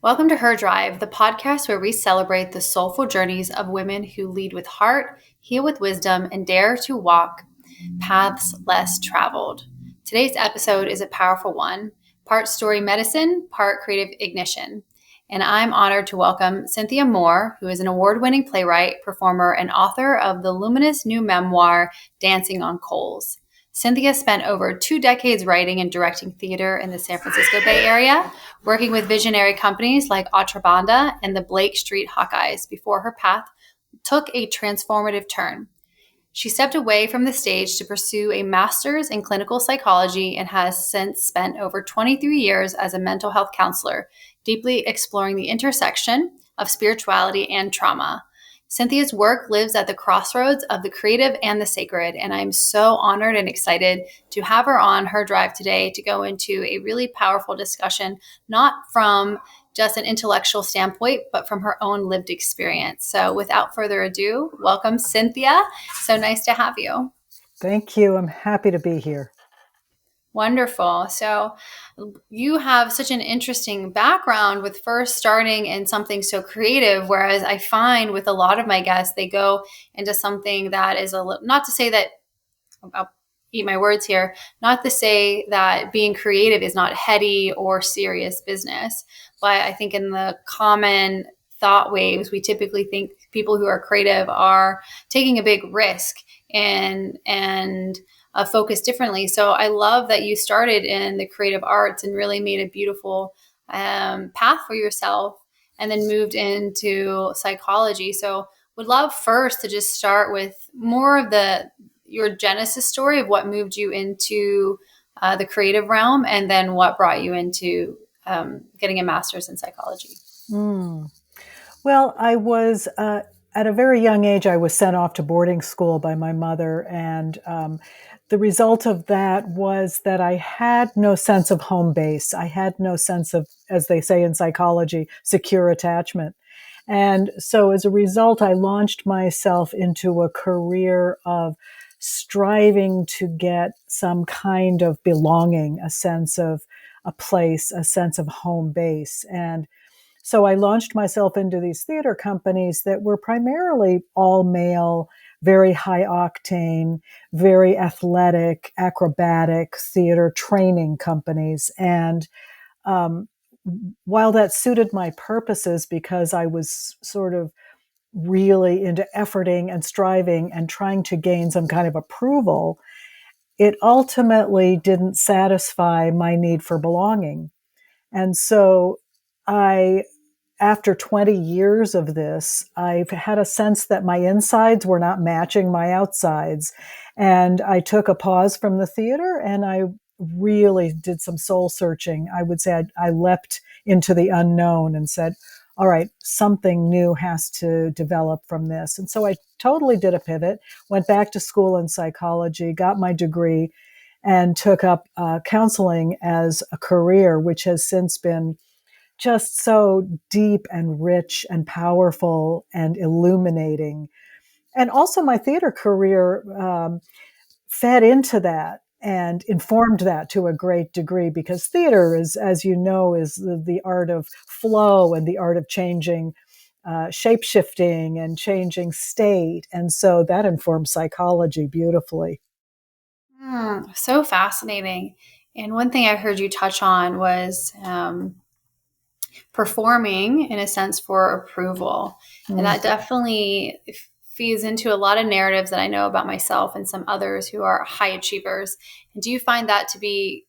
Welcome to Her Drive, the podcast where we celebrate the soulful journeys of women who lead with heart, heal with wisdom, and dare to walk paths less traveled. Today's episode is a powerful one, part story medicine, part creative ignition. And I'm honored to welcome Cynthia Moore, who is an award-winning playwright, performer, and author of the luminous new memoir, Dancing on Coals. Cynthia spent over 2 decades writing and directing theater in the San Francisco Bay Area, working with visionary companies like Atrabanda and the Blake Street Hawkeyes before her path took a transformative turn. She stepped away from the stage to pursue a master's in clinical psychology and has since spent over 23 years as a mental health counselor, deeply exploring the intersection of spirituality and trauma. Cynthia's work lives at the crossroads of the creative and the sacred, and I'm so honored and excited to have her on Her Drive today to go into a really powerful discussion, not from just an intellectual standpoint, but from her own lived experience. So without further ado, welcome, Cynthia. So nice to have you. Thank you. I'm happy to be here. Wonderful. So you have such an interesting background with first starting in something so creative, whereas I find with a lot of my guests, they go into something that is not to say that, I'll eat my words here, not to say that being creative is not heady or serious business, but I think in the common thought waves, we typically think people who are creative are taking a big risk and focus differently. So I love that you started in the creative arts and really made a beautiful path for yourself and then moved into psychology. So would love first to just start with more of your genesis story of what moved you into the creative realm and then what brought you into getting a master's in psychology. Well, I was at a very young age, I was sent off to boarding school by my mother. And the result of that was that I had no sense of home base. I had no sense of, as they say in psychology, secure attachment. And so as a result, I launched myself into a career of striving to get some kind of belonging, a sense of a place, a sense of home base. And so I launched myself into these theater companies that were primarily all male, very high octane, very athletic, acrobatic theater training companies. And while that suited my purposes because I was sort of really into efforting and striving and trying to gain some kind of approval, it ultimately didn't satisfy my need for belonging. And so after 20 years of this, I've had a sense that my insides were not matching my outsides. And I took a pause from the theater and I really did some soul searching. I would say I leapt into the unknown and said, all right, something new has to develop from this. And so I totally did a pivot, went back to school in psychology, got my degree, and took up counseling as a career, which has since been just so deep and rich and powerful and illuminating. And also my theater career fed into that and informed that to a great degree because theater is, as you know, is the art of flow and the art of changing, shape-shifting and changing state. And so that informs psychology beautifully. So fascinating. And one thing I heard you touch on was performing in a sense for approval. And that definitely feeds into a lot of narratives that I know about myself and some others who are high achievers. And do you find that to be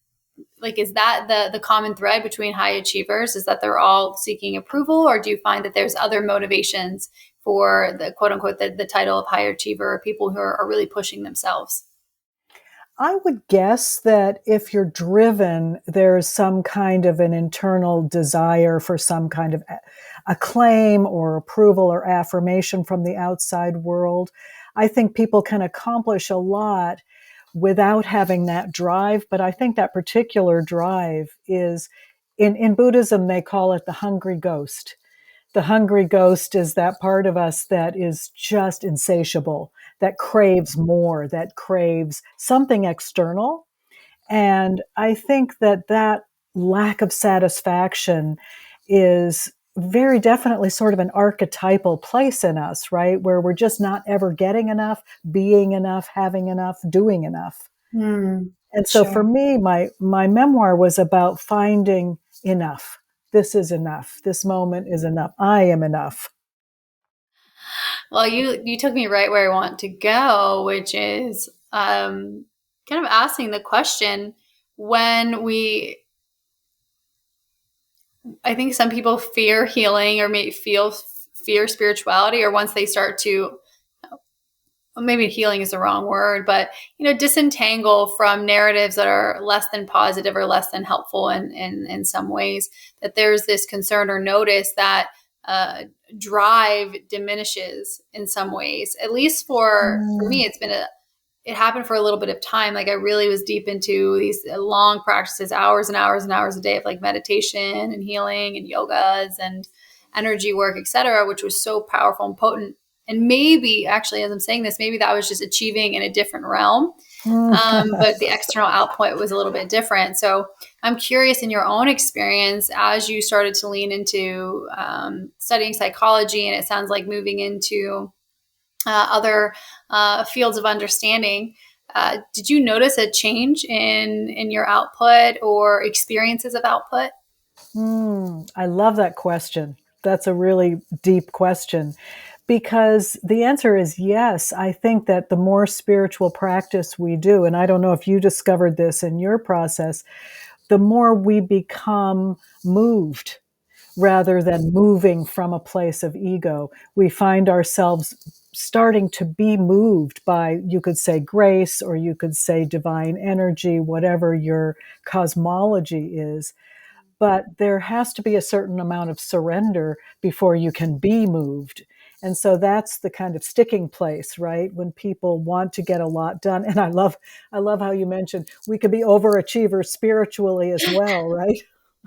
like, is that the common thread between high achievers is that they're all seeking approval, or do you find that there's other motivations for the quote unquote, the title of high achiever, people who are really pushing themselves? I would guess that if you're driven, there's some kind of an internal desire for some kind of acclaim or approval or affirmation from the outside world. I think people can accomplish a lot without having that drive, but I think that particular drive is, in Buddhism, they call it the hungry ghost. The hungry ghost is that part of us that is just insatiable, that craves more, that craves something external. And I think that lack of satisfaction is very definitely sort of an archetypal place in us, right? Where we're just not ever getting enough, being enough, having enough, doing enough. Hmm. And so for Sure. me, my memoir was about finding enough. This is enough. This moment is enough. I am enough. Well, you took me right where I want to go, which is kind of asking the question when we I think some people fear healing or may feel fear spirituality, or once they start to, well, maybe healing is the wrong word, but disentangle from narratives that are less than positive or less than helpful in some ways, that there's this concern or notice that uh, drive diminishes in some ways. At least for me, Mm, it happened for a little bit of time. Like I really was deep into these long practices, hours and hours and hours a day of like meditation and healing and yogas and energy work, etc., which was so powerful and potent. And maybe actually, as I'm saying this, maybe that was just achieving in a different realm. mm. But the external output was a little bit different. So I'm curious in your own experience as you started to lean into studying psychology, and it sounds like moving into other fields of understanding. Did you notice a change in your output or experiences of output? I love that question. That's a really deep question because the answer is yes. I think that the more spiritual practice we do, and I don't know if you discovered this in your process, the more we become moved rather than moving from a place of ego. We find ourselves starting to be moved by, you could say, grace, or you could say divine energy, whatever your cosmology is. But there has to be a certain amount of surrender before you can be moved. And so that's the kind of sticking place, right? When people want to get a lot done. And I love how you mentioned we could be overachievers spiritually as well, right?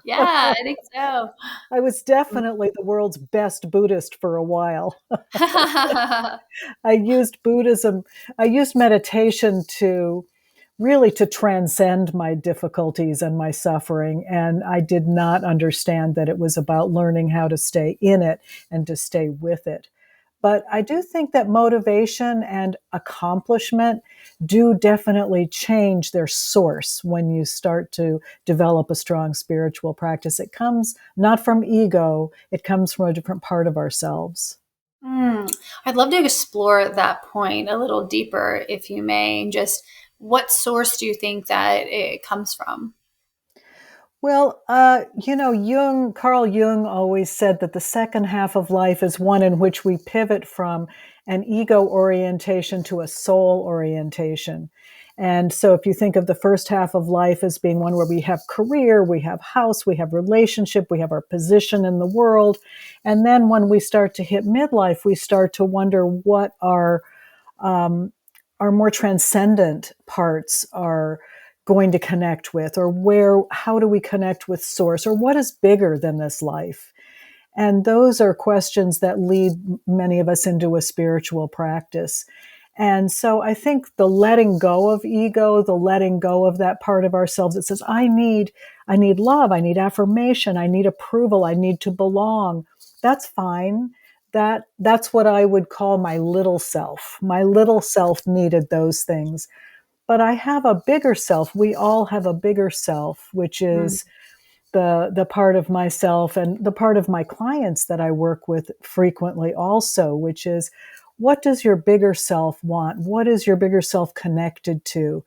Yeah, I think so. I was definitely the world's best Buddhist for a while. I used Buddhism, I used meditation to really to transcend my difficulties and my suffering. And I did not understand that it was about learning how to stay in it and to stay with it. But I do think that motivation and accomplishment do definitely change their source when you start to develop a strong spiritual practice. It comes not from ego, it comes from a different part of ourselves. I'd love to explore that point a little deeper, if you may. And just what source do you think that it comes from? Well, Carl Jung always said that the second half of life is one in which we pivot from an ego orientation to a soul orientation. And so if you think of the first half of life as being one where we have career, we have house, we have relationship, we have our position in the world. And then when we start to hit midlife, we start to wonder what um, our more transcendent parts are going to connect with, or how do we connect with source, or what is bigger than this life. And those are questions that lead many of us into a spiritual practice. And so I think the letting go of ego, the letting go of that part of ourselves that says, I need love, I need affirmation, I need approval, I need to belong. That's fine. That's what I would call my little self. My little self needed those things. But I have a bigger self. We all have a bigger self, which Mm. is the part of myself and the part of my clients that I work with frequently also, which is, what does your bigger self want? What is your bigger self connected to?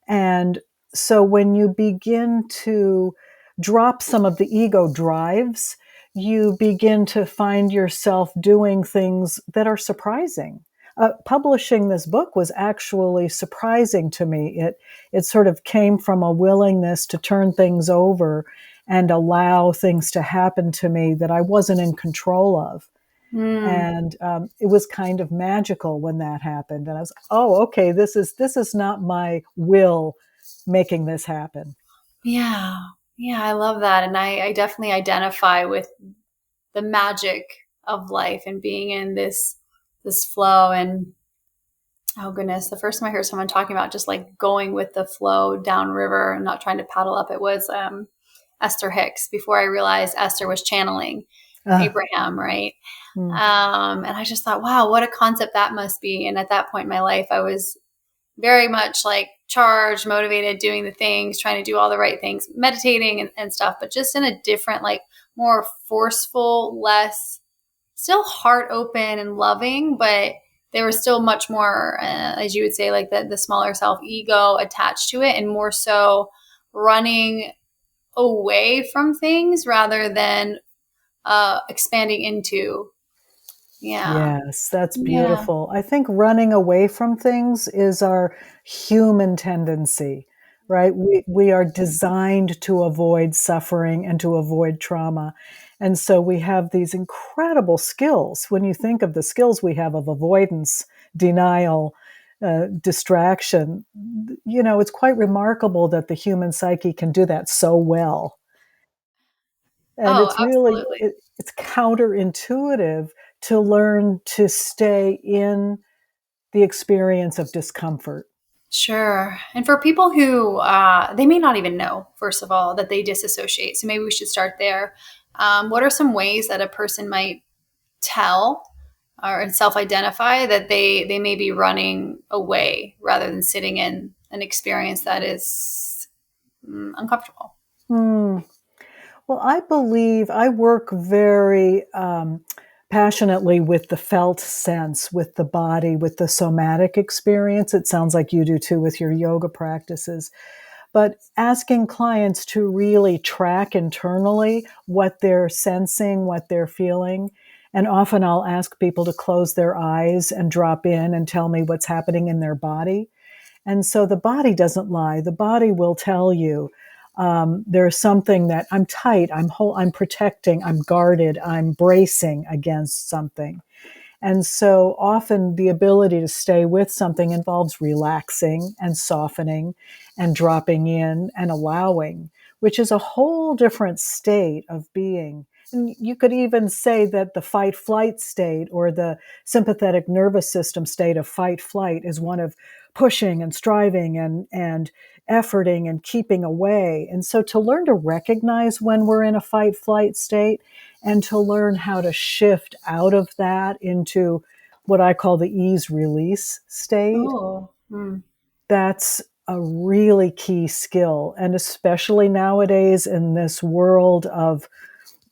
And so when you begin to drop some of the ego drives, you begin to find yourself doing things that are surprising. Publishing this book was actually surprising to me. It sort of came from a willingness to turn things over and allow things to happen to me that I wasn't in control of. Mm. And it was kind of magical when that happened. And I was, oh, okay, this is not my will making this happen. Yeah. Yeah, I love that. And I definitely identify with the magic of life and being in this flow. And oh goodness, the first time I heard someone talking about just like going with the flow downriver and not trying to paddle up, it was Esther Hicks before I realized Esther was channeling Uh, Abraham, right? mm, And I just thought, wow, what a concept that must be. And at that point in my life, I was very much like charged, motivated, doing the things, trying to do all the right things, meditating and stuff, but just in a different, like more forceful, less, still heart open and loving, but there was still much more, as you would say, like the smaller self ego attached to it, and more so running away from things rather than expanding into. Yeah. yes, that's Yeah. beautiful. I think running away from things is our human tendency, right? We are designed to avoid suffering and to avoid trauma. And so we have these incredible skills. When you think of the skills we have of avoidance, denial, distraction, it's quite remarkable that the human psyche can do that so well. And Oh, it's really absolutely. it's counterintuitive to learn to stay in the experience of discomfort. Sure. And for people who they may not even know, first of all, that they disassociate. So maybe we should start there. What are some ways that a person might tell or self-identify that they may be running away rather than sitting in an experience that is uncomfortable? Hmm. Well, I believe I work very passionately with the felt sense, with the body, with the somatic experience. It sounds like you do too with your yoga practices. But asking clients to really track internally what they're sensing, what they're feeling. And often I'll ask people to close their eyes and drop in and tell me what's happening in their body. And so the body doesn't lie. The body will tell you there's something that I'm tight, I'm protecting, I'm guarded, I'm bracing against something. And so often the ability to stay with something involves relaxing and softening and dropping in and allowing, which is a whole different state of being. And you could even say that the fight flight state or the sympathetic nervous system state of fight flight is one of pushing and striving and efforting and keeping away. And so to learn to recognize when we're in a fight flight state and to learn how to shift out of that into what I call the ease release state, Oh, that's a really key skill. And especially nowadays in this world of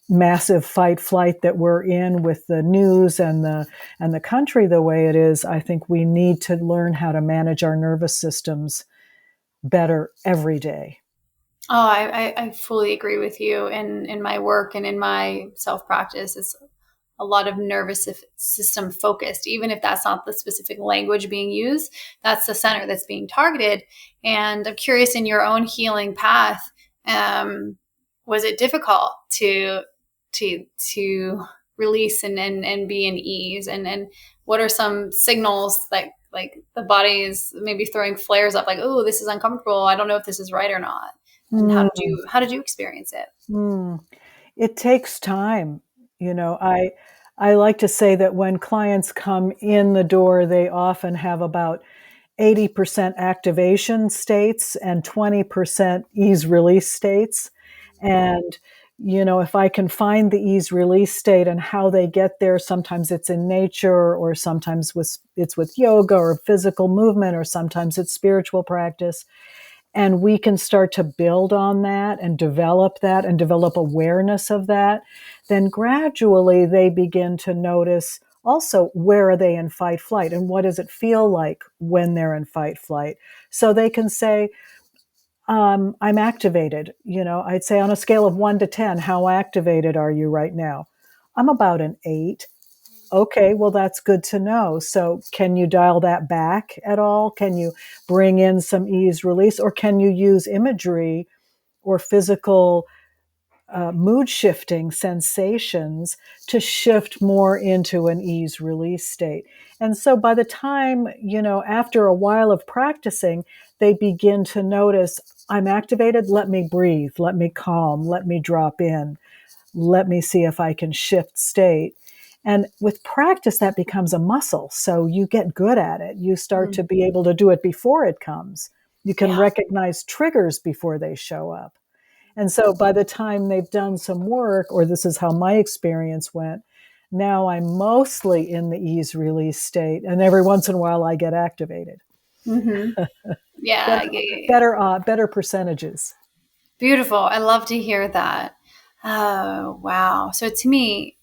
massive fight flight that we're in with the news and the country the way it is, I think we need to learn how to manage our nervous systems better every day. oh, I fully agree with you. In my work and in my self practice, it's a lot of nervous system focused, even if that's not the specific language being used. That's the center that's being targeted. And I'm curious, in your own healing path, um, was it difficult to release and be in ease? And what are some signals that like the body is maybe throwing flares up, like, oh, this is uncomfortable. I don't know if this is right or not. And Mm, how did you experience it? mm. It takes time. I like to say that when clients come in the door, they often have about 80% activation states and 20% ease release states. And, if I can find the ease release state and how they get there, sometimes it's in nature, or sometimes it's with yoga or physical movement, or sometimes it's spiritual practice. And we can start to build on that and develop awareness of that, then gradually they begin to notice also where are they in fight flight and what does it feel like when they're in fight flight. So they can say, I'm activated. I'd say on a scale of 1 to 10, how activated are you right now? I'm about an 8. Okay, well, that's good to know. So, can you dial that back at all? Can you bring in some ease release, or can you use imagery or physical mood shifting sensations to shift more into an ease release state? And so, by the time, after a while of practicing, they begin to notice I'm activated. Let me breathe. Let me calm. Let me drop in. Let me see if I can shift state. And with practice, that becomes a muscle. So you get good at it. You start Mm, to be able to do it before it comes. You can yeah. recognize triggers before they show up. And so by the time they've done some work, or this is how my experience went, now I'm mostly in the ease release state. And every once in a while I get activated. Mm-hmm. Yeah, Better, yeah, yeah, yeah. better percentages. Beautiful. I love to hear that. Oh, wow. So to me,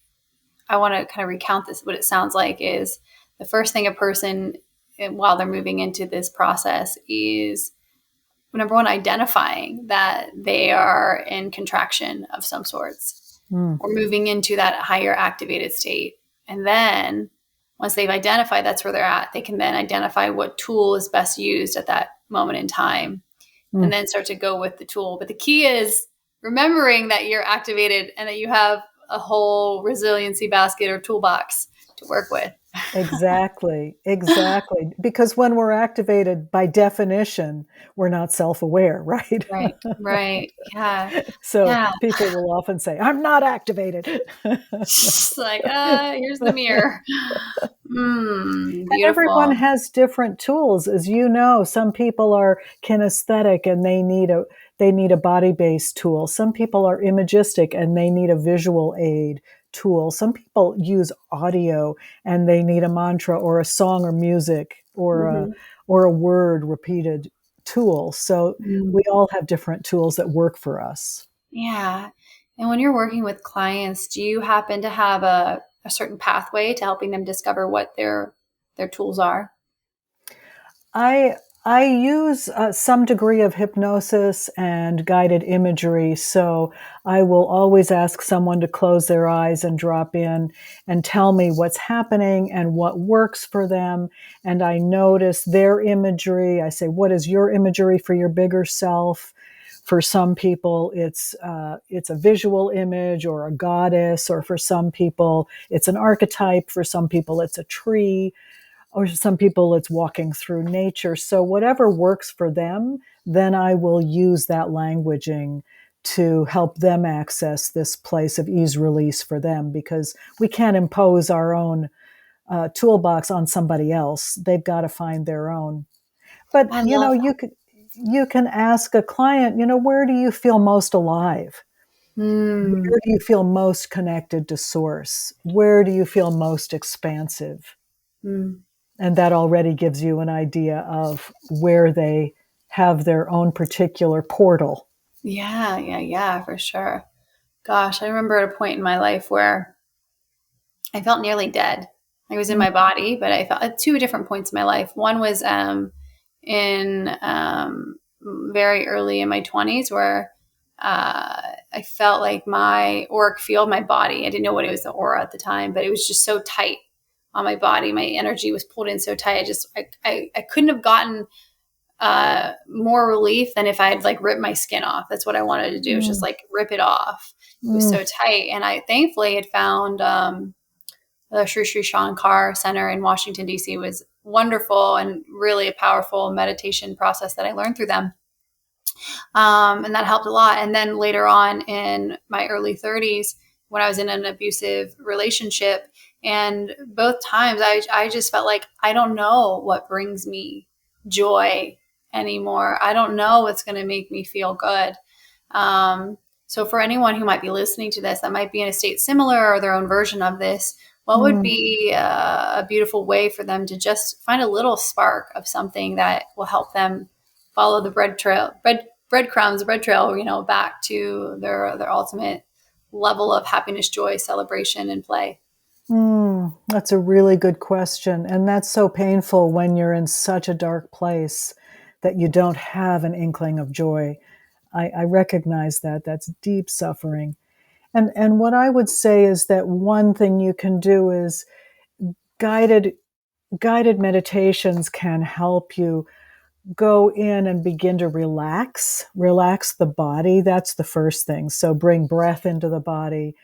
I want to kind of recount this. What it sounds like is the first thing a person, while they're moving into this process, is number one, identifying that they are in contraction of some sorts Mm, or moving into that higher activated state. And then once they've identified that's where they're at, they can then identify what tool is best used at that moment in time and mm. then start to go with the tool. But the key is remembering that you're activated and that you have a whole resiliency basket or toolbox to work with. Exactly, exactly. Because when we're activated, by definition, we're not self-aware, right? Right, right. Yeah, So yeah. people will often say, I'm not activated. It's like, here's the mirror. And everyone Beautiful. has different tools. As you know, some people are kinesthetic and they need a body-based tool. Some people are imagistic and they need a visual aid tool. Some people use audio and they need a mantra or a song or music Hmm. or a word repeated tool. So we all have different tools that work for us. Yeah. And when you're working with clients, do you happen to have a certain pathway to helping them discover what their tools are? I I use some degree of hypnosis and guided imagery, so I will always ask someone to close their eyes and drop in and tell me what's happening and what works for them. And I notice their imagery. I say, "What is your imagery for your bigger self?" For some people, it's a visual image or a goddess, or for some people, it's an archetype. For some people, it's a tree, or some people it's walking through nature. So whatever works for them, then I will use that languaging to help them access this place of ease release for them, because we can't impose our own toolbox on somebody else. They've got to find their own. But I love you can ask a client, where do you feel most alive? that. Mm, Where do you feel most connected to source? Where do you feel most expansive? mm. And that already gives you an idea of where they have their own particular portal. Yeah, yeah, yeah, for sure. Gosh, I remember at a point in my life where I felt nearly dead. I was in Mm, my body, but I felt at two different points in my life. One was in very early in my 20s where I felt like my auric field, my body, I didn't know what it was, the aura at the time, but it was just so tight on my body. My energy was pulled in so tight. I couldn't have gotten more relief than if I had like ripped my skin off. That's what I wanted to do. It's just mm, like rip it off. It was mm, so tight. And I thankfully had found the Sri Sri Shankar Center in Washington, D.C. was wonderful and really a powerful meditation process that I learned through them. And that helped a lot. And then later on in my early 30s, when I was in an abusive relationship, and both times I just felt like I don't know what brings me joy anymore. I don't know what's going to make me feel good. So, for anyone who might be listening to this that might be in a state similar or their own version of this, what would mm, be a beautiful way for them to just find a little spark of something that will help them follow the breadcrumbs, bread trail, back to their ultimate level of happiness, joy, celebration, and play? mm. That's a really good question. And that's so painful when you're in such a dark place that you don't have an inkling of joy. I recognize that. That's deep suffering. And what I would say is that one thing you can do is guided guided meditations can help you go in and begin to relax the body. That's the first thing. So bring breath into the body,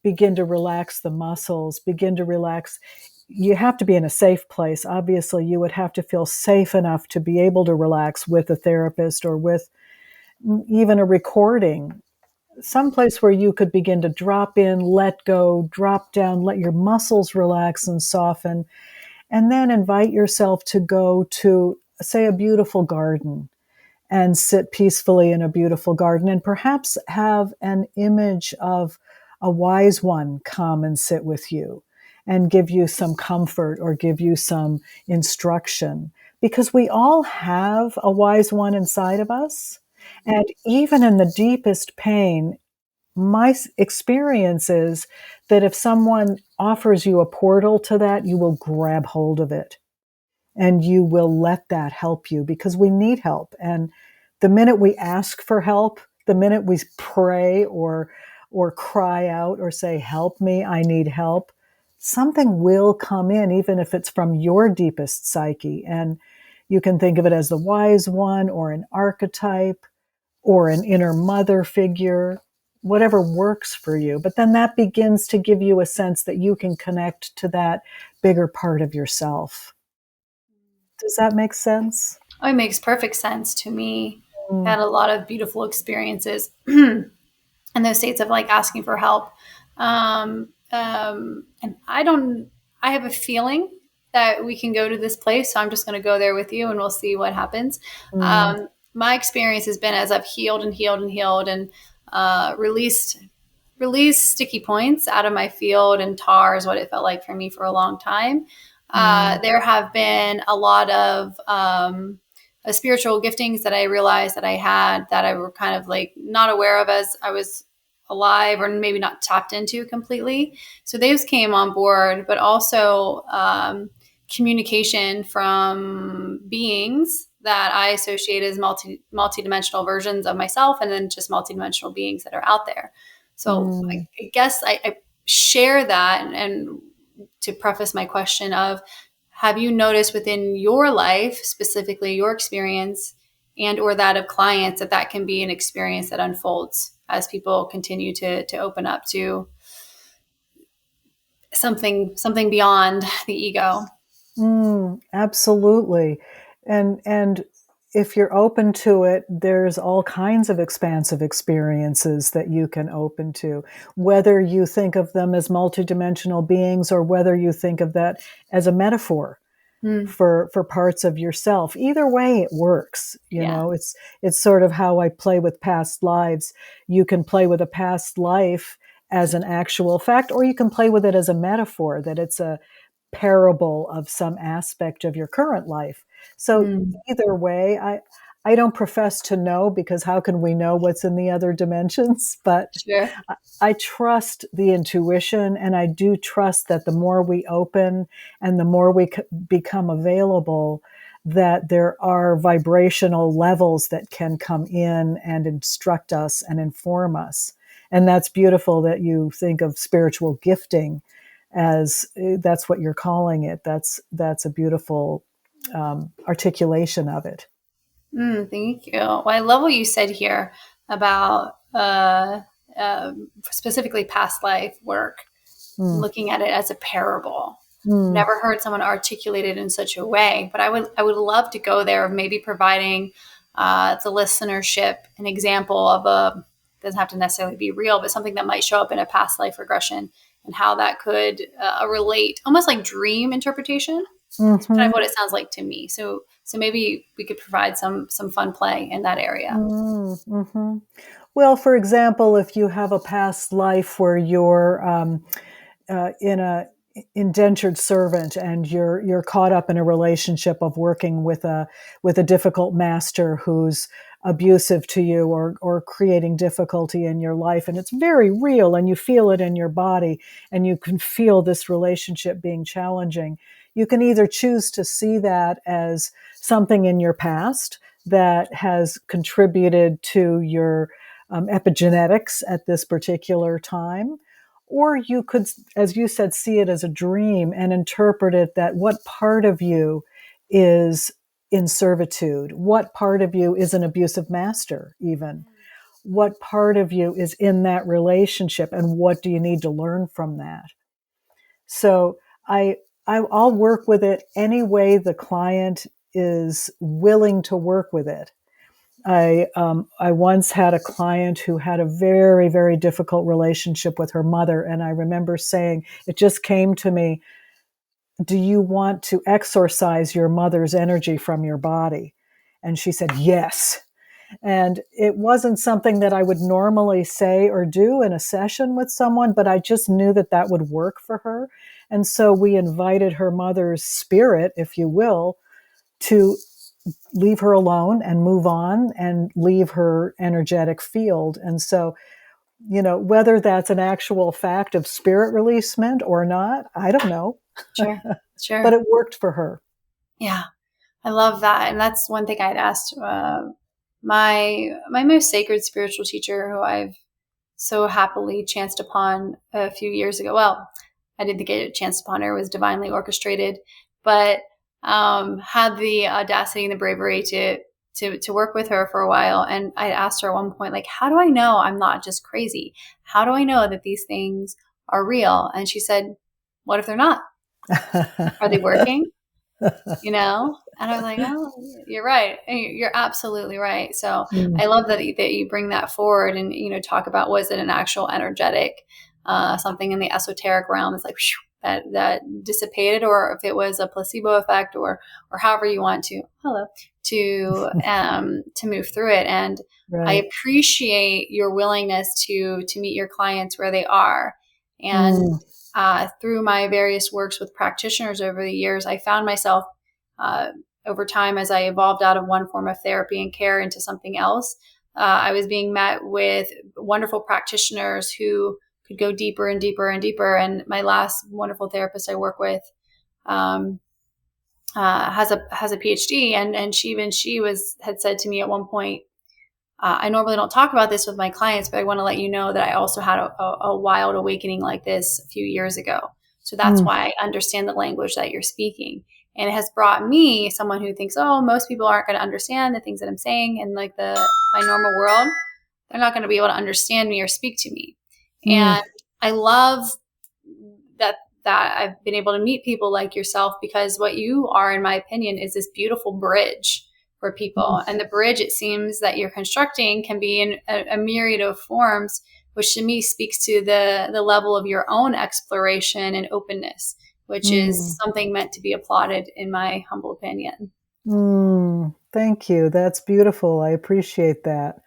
begin to relax the muscles, begin to relax. You have to be in a safe place. Obviously, you would have to feel safe enough to be able to relax with a therapist or with even a recording, someplace where you could begin to drop in, let go, drop down, let your muscles relax and soften, and then invite yourself to go to, say, a beautiful garden, and sit peacefully in a beautiful garden, and perhaps have an image of a wise one come and sit with you and give you some comfort or give you some instruction, because we all have a wise one inside of us. And even in the deepest pain, my experience is that if someone offers you a portal to that, you will grab hold of it and you will let that help you, because we need help. And the minute we ask for help, the minute we pray or cry out or say, help me, I need help, something will come in, even if it's from your deepest psyche. And you can think of it as the wise one or an archetype or an inner mother figure, whatever works for you. But then that begins to give you a sense that you can connect to that bigger part of yourself. Does that make sense? Oh, it makes perfect sense to me. I Mm, had a lot of beautiful experiences in those states of like asking for help. And I have a feeling that we can go to this place. So I'm just going to go there with you and we'll see what happens. mm, My experience has been as I've healed and healed and healed and released sticky points out of my field, and tar is what it felt like for me for a long time. mm, There have been a lot of spiritual giftings that I realized that I had that I were kind of like not aware of as I was alive, or maybe not tapped into completely. So those came on board, but also communication from beings that I associate as multidimensional versions of myself, and then just multidimensional beings that are out there. So mm, I guess I share that, and to preface my question of, have you noticed within your life, specifically your experience and or that of clients, that that can be an experience that unfolds as people continue to open up to something beyond the ego? absolutely. And if you're open to it, there's all kinds of expansive experiences that you can open to, whether you think of them as multidimensional beings or whether you think of that as a metaphor Mm, for parts of yourself. Either way it works. yeah. It's sort of how I play with past lives. You can play with a past life as an actual fact, or you can play with it as a metaphor, that it's a parable of some aspect of your current life. So Mm, either way, I don't profess to know, because how can we know what's in the other dimensions? But sure. I trust the intuition, and I do trust that the more we open and the more we become available, that there are vibrational levels that can come in and instruct us and inform us. And that's beautiful that you think of spiritual gifting as that's what you're calling it. That's a beautiful articulation of it. Thank you. Well, I love what you said here about specifically past life work, Mm, looking at it as a parable. mm, Never heard someone articulate it in such a way, but I would love to go there, of maybe providing the listenership an example of a, doesn't have to necessarily be real, but something that might show up in a past life regression, and how that could relate, almost like dream interpretation. It's kind mhm. of what it sounds like to me. So maybe we could provide some fun play in that area. Mhm. Well, for example, if you have a past life where you're in a indentured servant and you're caught up in a relationship of working with a difficult master who's abusive to you or creating difficulty in your life, and it's very real and you feel it in your body and you can feel this relationship being challenging, you can either choose to see that as something in your past that has contributed to your epigenetics at this particular time, or you could, as you said, see it as a dream and interpret it that what part of you is in servitude, what part of you is an abusive master, even what part of you is in that relationship, and what do you need to learn from that. So I, I'll work with it any way the client is willing to work with it. I once had a client who had a very, very difficult relationship with her mother, and I remember saying, it just came to me, do you want to exorcise your mother's energy from your body? And she said, yes. And it wasn't something that I would normally say or do in a session with someone, but I just knew that that would work for her. And so we invited her mother's spirit, if you will, to leave her alone and move on and leave her energetic field. And so, whether that's an actual fact of spirit releasement or not, I don't know. Sure. But Sure. it worked for her. Yeah. I love that. And that's one thing I'd asked my most sacred spiritual teacher, who I've so happily chanced upon a few years ago. Well, I didn't get a chance upon her, it was divinely orchestrated, but had the audacity and the bravery to work with her for a while. And I asked her at one point, like, how do I know I'm not just crazy? How do I know that these things are real? And she said, what if they're not? Are they working? And I was like, oh, you're right. You're absolutely right. So Mm. I love that you bring that forward and, talk about, was it an actual energetic, something in the esoteric realm? It's like that dissipated, or if it was a placebo effect, or however you want to move through it. And I Right. appreciate your willingness to meet your clients where they are. And Mm. through my various works with practitioners over the years, I found myself over time, as I evolved out of one form of therapy and care into something else, I was being met with wonderful practitioners who could go deeper and deeper and deeper. And my last wonderful therapist I work with has a PhD, and she had said to me at one point, I normally don't talk about this with my clients, but I want to let you know that I also had a wild awakening like this a few years ago. So that's Mm. why I understand the language that you're speaking. And it has brought me, someone who thinks, oh, most people aren't going to understand the things that I'm saying in like my normal world. They're not going to be able to understand me or speak to me. Mm. And I love that I've been able to meet people like yourself, because what you are, in my opinion, is this beautiful bridge for people. And the bridge, it seems, that you're constructing can be in a myriad of forms, which to me speaks to the level of your own exploration and openness, which is Mm. something meant to be applauded, in my humble opinion. Mm. Thank you. That's beautiful. I appreciate that.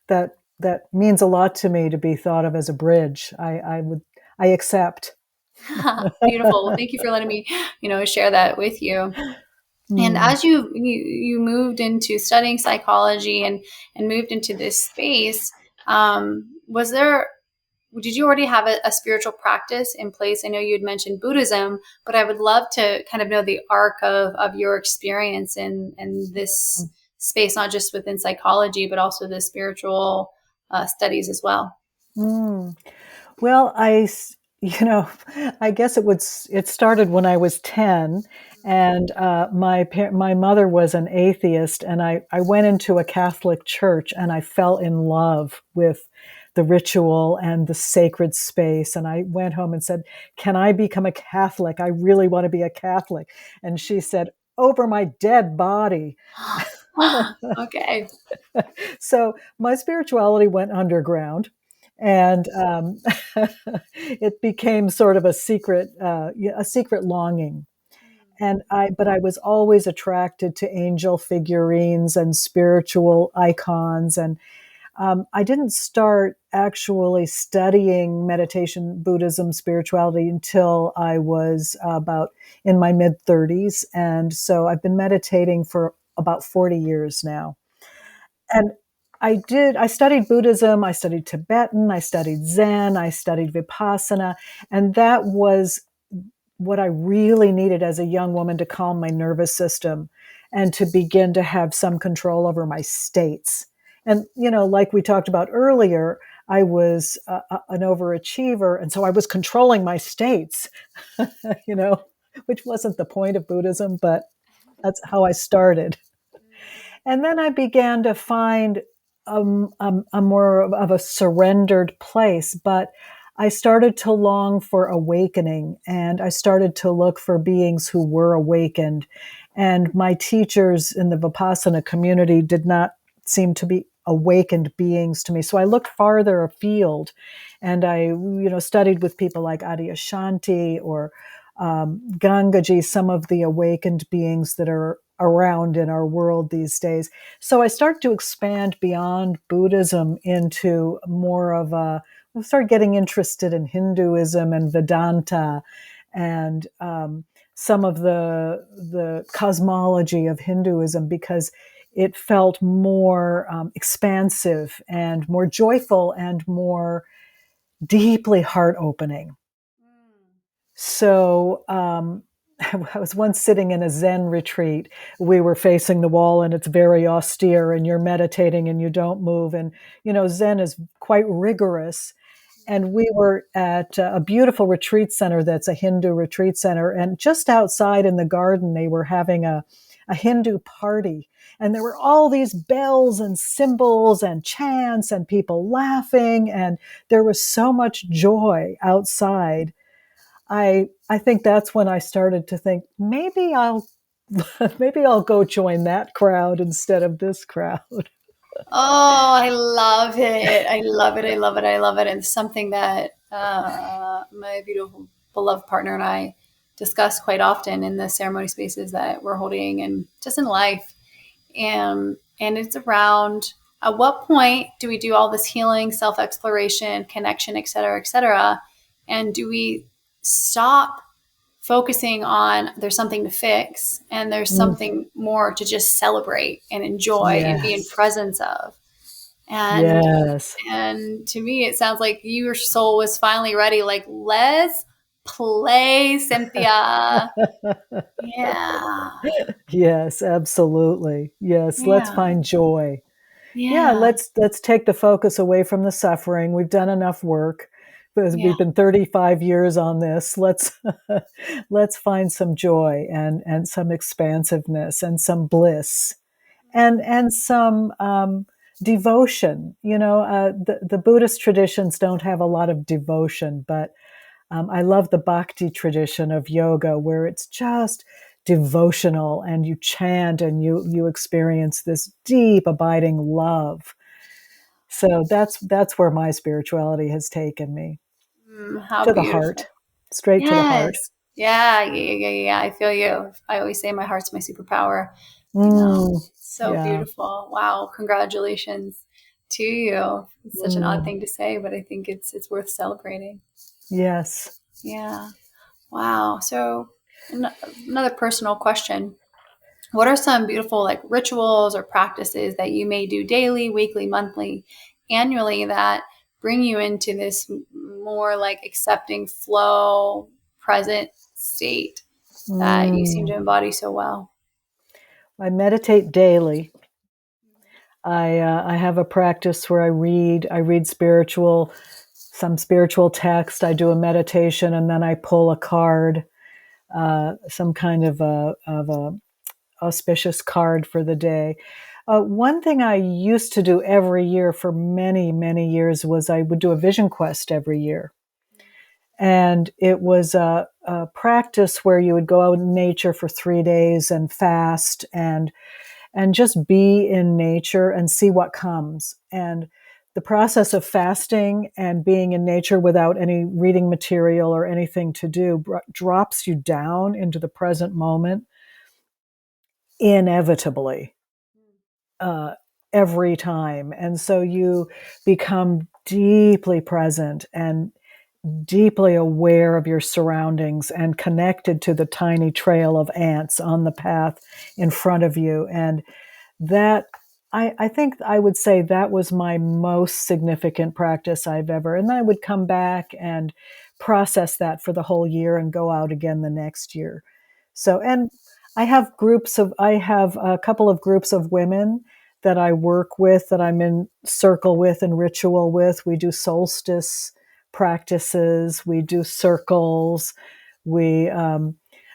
That means a lot to me, to be thought of as a bridge. I accept. Beautiful. Well, thank you for letting me, share that with you. And Mm. as you moved into studying psychology and moved into this space, did you already have a spiritual practice in place? I know you had mentioned Buddhism, but I would love to kind of know the arc of your experience in this space, not just within psychology, but also the spiritual studies as well. Mm. Well, you know, I guess it started when I was 10, and my mother was an atheist, and I went into a Catholic church, and I fell in love with the ritual and the sacred space. And I went home and said, "Can I become a Catholic? I really want to be a Catholic." And she said, "Over my dead body." Okay. So my spirituality went underground, and it became sort of a secret longing. But I was always attracted to angel figurines and spiritual icons, and I didn't start actually studying meditation, Buddhism, spirituality until I was about in my mid 30s, and so I've been meditating for about 40 years now. And I studied Buddhism, I studied Tibetan, I studied Zen, I studied Vipassana, and that was what I really needed as a young woman to calm my nervous system and to begin to have some control over my states. And, like we talked about earlier, I was an overachiever, and so I was controlling my states, you know, which wasn't the point of Buddhism, but that's how I started. And then I began to find a more of a surrendered place, but I started to long for awakening, and I started to look for beings who were awakened. And my teachers in the Vipassana community did not seem to be awakened beings to me. So I looked farther afield, and I, studied with people like Adyashanti or Gangaji, some of the awakened beings that are around in our world these days. So I started to expand beyond Buddhism into more of a, I started getting interested in Hinduism and Vedanta and some of the cosmology of Hinduism, because it felt more expansive and more joyful and more deeply heart opening. So I was once sitting in a Zen retreat. We were facing the wall and it's very austere and you're meditating and you don't move. And, Zen is quite rigorous. And we were at a beautiful retreat center that's a Hindu retreat center. And just outside in the garden, they were having a Hindu party. And there were all these bells and cymbals and chants and people laughing. And there was so much joy outside. I think that's when I started to think maybe I'll maybe I'll go join that crowd instead of this crowd. Oh, I love it. I love it. I love it. I love it. And something that my beautiful beloved partner and I discuss quite often in the ceremony spaces that we're holding and just in life. And it's around, at what point do we do all this healing, self-exploration, connection, et cetera, et cetera? And do we stop focusing on there's something to fix and there's Mm, something more to just celebrate and enjoy and be in yes. presence of? And Yes. and to me it sounds like your soul was finally ready, like, let's play, Cynthia. Yeah. Yes, absolutely. Yes, let's Yeah. find joy. Yeah, Yeah. let's take the focus away from the suffering. We've done enough work because Yeah. we've been 35 years on this. Let's find some joy and some expansiveness and some bliss and some devotion. The Buddhist traditions don't have a lot of devotion, but I love the bhakti tradition of yoga, where it's just devotional and you chant and you experience this deep abiding love. So that's where my spirituality has taken me, How to the beautiful. heart, straight to the heart. Yes. Yeah, yeah, yeah, yeah, yeah. I feel you. I always say my heart's my superpower. Mm, So yeah. beautiful. Wow. Congratulations to you. It's such an odd Mm, thing to say, but I think it's worth celebrating. yes. Yeah. Wow. So another personal question. What are some beautiful like rituals or practices that you may do daily, weekly, monthly, annually that bring you into this more like accepting flow, present state that you seem Mm. to embody so well? I meditate daily. I have a practice where I read some spiritual text. I do a meditation, and then I pull a card, some kind of a auspicious card for the day. One thing I used to do every year for many, many years was I would do a vision quest every year. And it was a practice where you would go out in nature for 3 days and fast and just be in nature and see what comes. And the process of fasting and being in nature without any reading material or anything to do drops you down into the present moment inevitably, uh, every time. And so you become deeply present and deeply aware of your surroundings and connected to the tiny trail of ants on the path in front of you. And that I think I would say that was my most significant practice I've ever. And then I would come back and process that for the whole year and go out again the next year. So, and I have a couple of groups of women that I work with, that I'm in circle with and ritual with. We do solstice practices, we do circles, we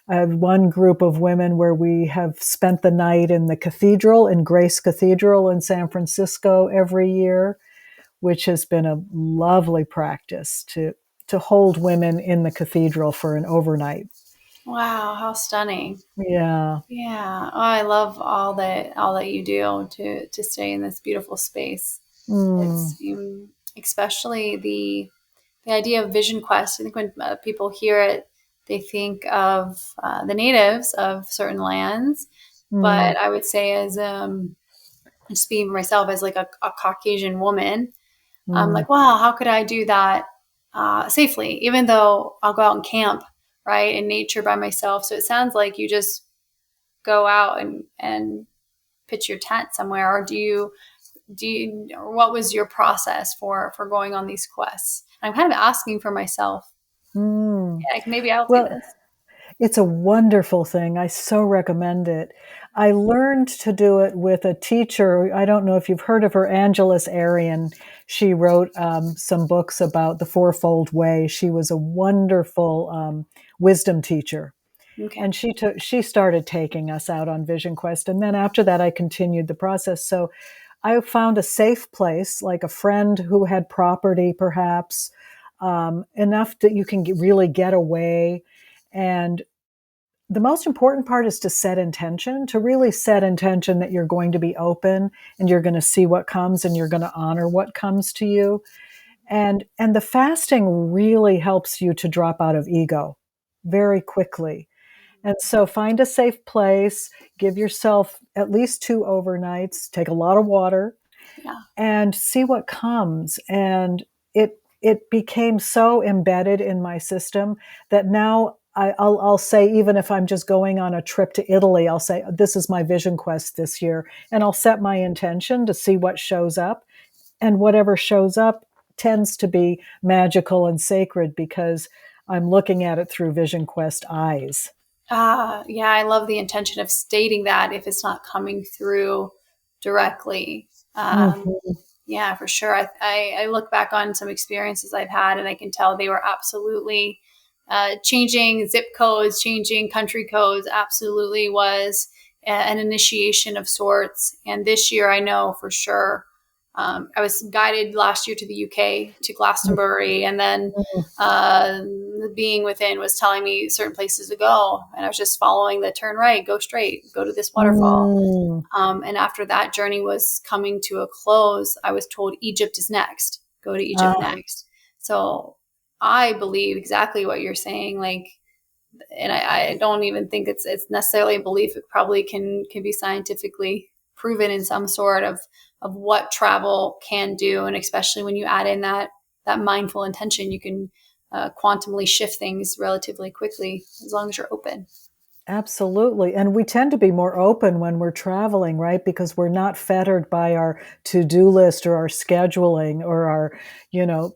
I have one group of women where we have spent the night in the cathedral, in Grace Cathedral in San Francisco every year, which has been a lovely practice to hold women in the cathedral for an overnight. Wow, how stunning. Yeah. Yeah. Oh, I love all that you do to stay in this beautiful space. Mm, It's especially the idea of vision quest. I think when people hear it, they think of the natives of certain lands Mm, but I would say as just being myself as like a Caucasian woman, I'm mm, like, wow, how could I do that safely? Even though I'll go out and camp, right, in nature by myself. So it sounds like you just go out and pitch your tent somewhere, or or what was your process for going on these quests? I'm kind of asking for myself. mm. Yeah, like maybe I'll do Well, this. it's a wonderful thing. I so recommend it. I learned to do it with a teacher. I don't know if you've heard of her, Angeles Arian. She wrote some books about the Fourfold Way. She was a wonderful wisdom teacher. Okay. And she started taking us out on Vision Quest. And then after that, I continued the process. So I found a safe place, like a friend who had property, perhaps, enough that you can really get away. And the most important part is to set intention, to really set intention that you're going to be open and you're going to see what comes and you're going to honor what comes to you. And the fasting really helps you to drop out of ego very quickly. And so find a safe place, give yourself at least 2 overnights, take a lot of water, Yeah. and see what comes. And it became so embedded in my system that now I'll say, even if I'm just going on a trip to Italy, I'll say, this is my vision quest this year. And I'll set my intention to see what shows up. And whatever shows up tends to be magical and sacred because I'm looking at it through Vision Quest eyes. Yeah, I love the intention of stating that if it's not coming through directly. Mhm. Yeah, for sure. I look back on some experiences I've had, and I can tell they were absolutely changing zip codes, changing country codes. Absolutely was an initiation of sorts. And this year, I know for sure. I was guided last year to the UK, to Glastonbury, and then the being within was telling me certain places to go, and I was just following the turn right, go straight, go to this waterfall. Mm. And after that journey was coming to a close, I was told Egypt is next. Go to Egypt Ah, next. So I believe exactly what you're saying. Like, and I don't even think it's necessarily a belief. It probably can be scientifically proven in some sort of what travel can do, and especially when you add in that mindful intention, you can quantumly shift things relatively quickly as long as you're open. absolutely. And we tend to be more open when we're traveling, right? Because we're not fettered by our to-do list or our scheduling or our,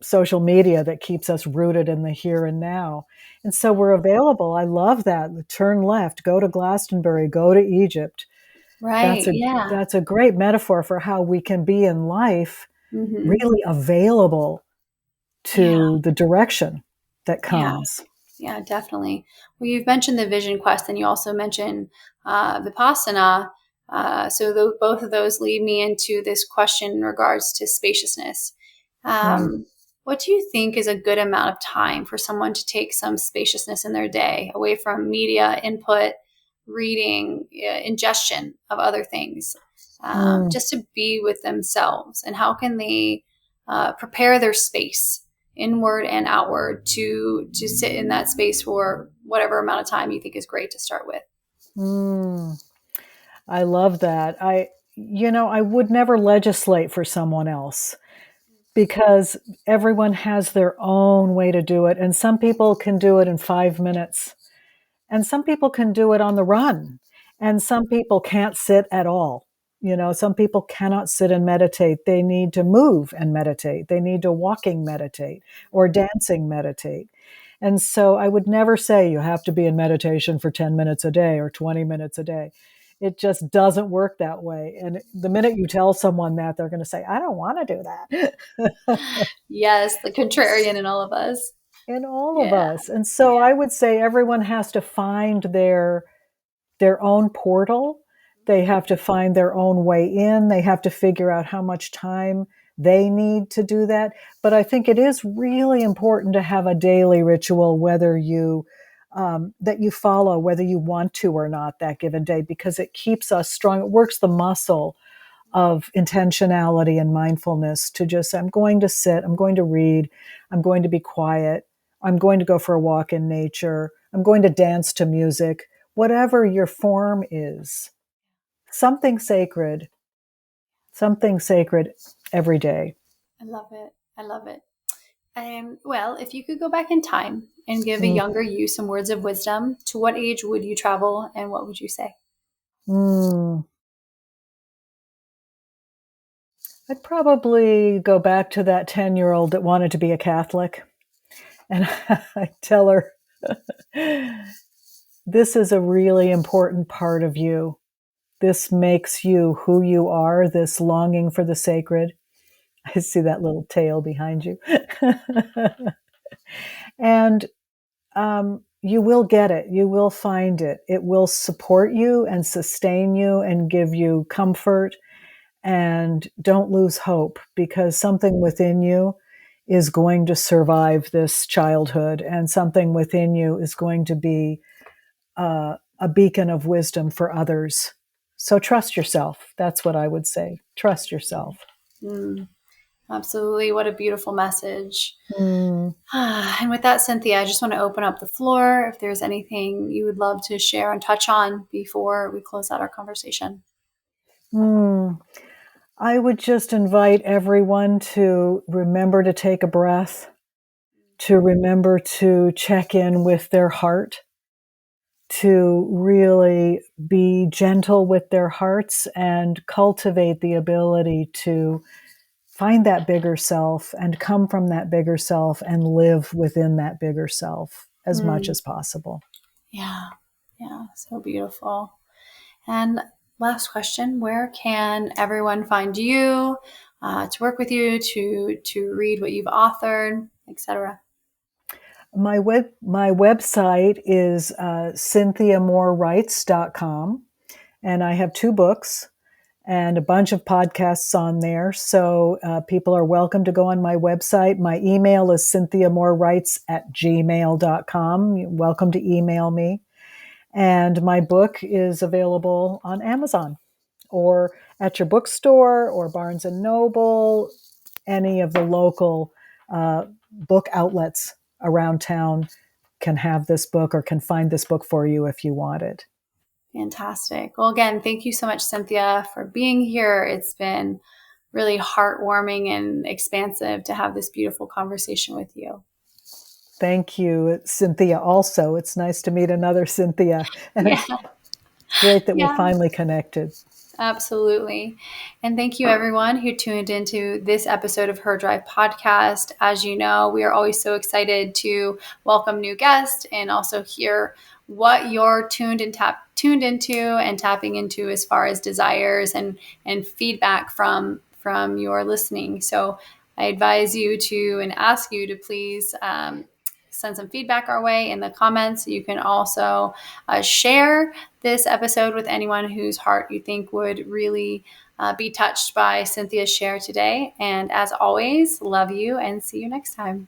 social media that keeps us rooted in the here and now. And so we're available. I love that. Turn left, go to Glastonbury, go to Egypt. That's Right. a Yeah. that's a great metaphor for how we can be in life Hmm. really available Yeah. to the direction that Yeah. comes. Yeah, definitely. Well, you've mentioned the vision quest, and you also mentioned Vipassana. So both of those lead me into this question in regards to spaciousness. Mm, What do you think is a good amount of time for someone to take some spaciousness in their day away from media input, reading, ingestion of other things, mm. just to be with themselves? And how can they prepare their space, inward and outward, to sit in that space for whatever amount of time you think is great to start with? Mm, I love that. I would never legislate for someone else because everyone has their own way to do it. And some people can do it in 5 minutes, and some people can do it on the run, and some people can't sit at all. Some people cannot sit and meditate. They need to move and meditate. They need to walking meditate or dancing meditate. And so I would never say you have to be in meditation for 10 minutes a day or 20 minutes a day. It just doesn't work that way. And the minute you tell someone that, they're going to say, I don't want to do that. Yes, the contrarian in all of us. In all of Yeah, us. And so yeah. I would say everyone has to find their own portal. They have to find their own way in. They have to figure out how much time they need to do that. But I think it is really important to have a daily ritual, whether that you follow, whether you want to or not that given day, because it keeps us strong. It works the muscle of intentionality and mindfulness to just, I'm going to sit, I'm going to read, I'm going to be quiet, I'm going to go for a walk in nature, I'm going to dance to music, whatever your form is. something sacred every day. I love it. I love it. Well, if you could go back in time and give a younger you some words of wisdom, to what age would you travel and what would you say? I'd probably go back to that 10-year-old that wanted to be a Catholic. And I tell her, this is a really important part of you. This makes you who you are, this longing for the sacred. I see that little tail behind you. And you will get it. You will find it. It will support you and sustain you and give you comfort. And don't lose hope, because something within you is going to survive this childhood, and something within you is going to be a beacon of wisdom for others. So trust yourself. That's what I would say. Trust yourself. Absolutely. What a beautiful message. And with that, Cynthia, I just want to open up the floor. If there's anything you would love to share and touch on before we close out our conversation. I would just invite everyone to remember to take a breath, to remember to check in with their heart, to really be gentle with their hearts and cultivate the ability to find that bigger self and come from that bigger self and live within that bigger self as much as possible. Yeah. Yeah. So beautiful. And last question, where can everyone find you, to work with you, to read what you've authored, etc.? My website is cynthiamorewrites.com, and I have 2 books and a bunch of podcasts on there. So people are welcome to go on my website. My email is cynthiamorewrites@gmail.com. You're welcome to email me. And my book is available on Amazon or at your bookstore or Barnes and Noble, any of the local book outlets around town can have this book or can find this book for you if you want it. Fantastic. Well, again, thank you so much, Cynthia, for being here. It's been really heartwarming and expansive to have this beautiful conversation with you. Thank you, Cynthia. Also, it's nice to meet another Cynthia. And it's great that we finally connected. Absolutely. And thank you, everyone who tuned into this episode of Her Drive podcast. As you know, we are always so excited to welcome new guests and also hear what you're tuned into and tapping into as far as desires and feedback from your listening. So I advise you to and ask you to please send some feedback our way in the comments. You can also share this episode with anyone whose heart you think would really be touched by Cynthia's share today. And as always, love you and see you next time.